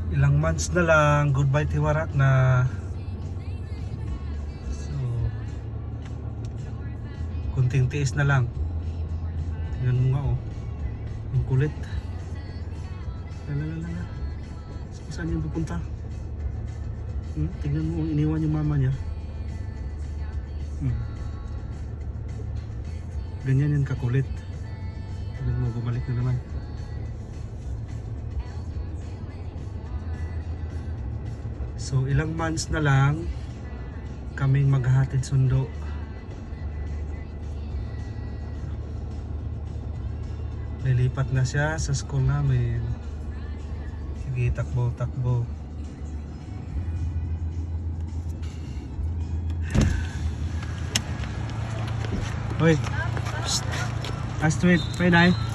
Ilang months na lang, goodbye Tiwarak na. So, kunting tiis na lang. Tingnan mo nga oh, ang kulit. Lalalala. Saan yung pupunta? Tingnan mo, iniwan yung mama niya. Ganyan yan kakulit. Tingnan mo, bumalik na naman. So ilang months na lang kaming maghahatid sundo. Lilipat na siya sa school namin. Sige, takbo, takbo. Hoy. Astrid, pwede.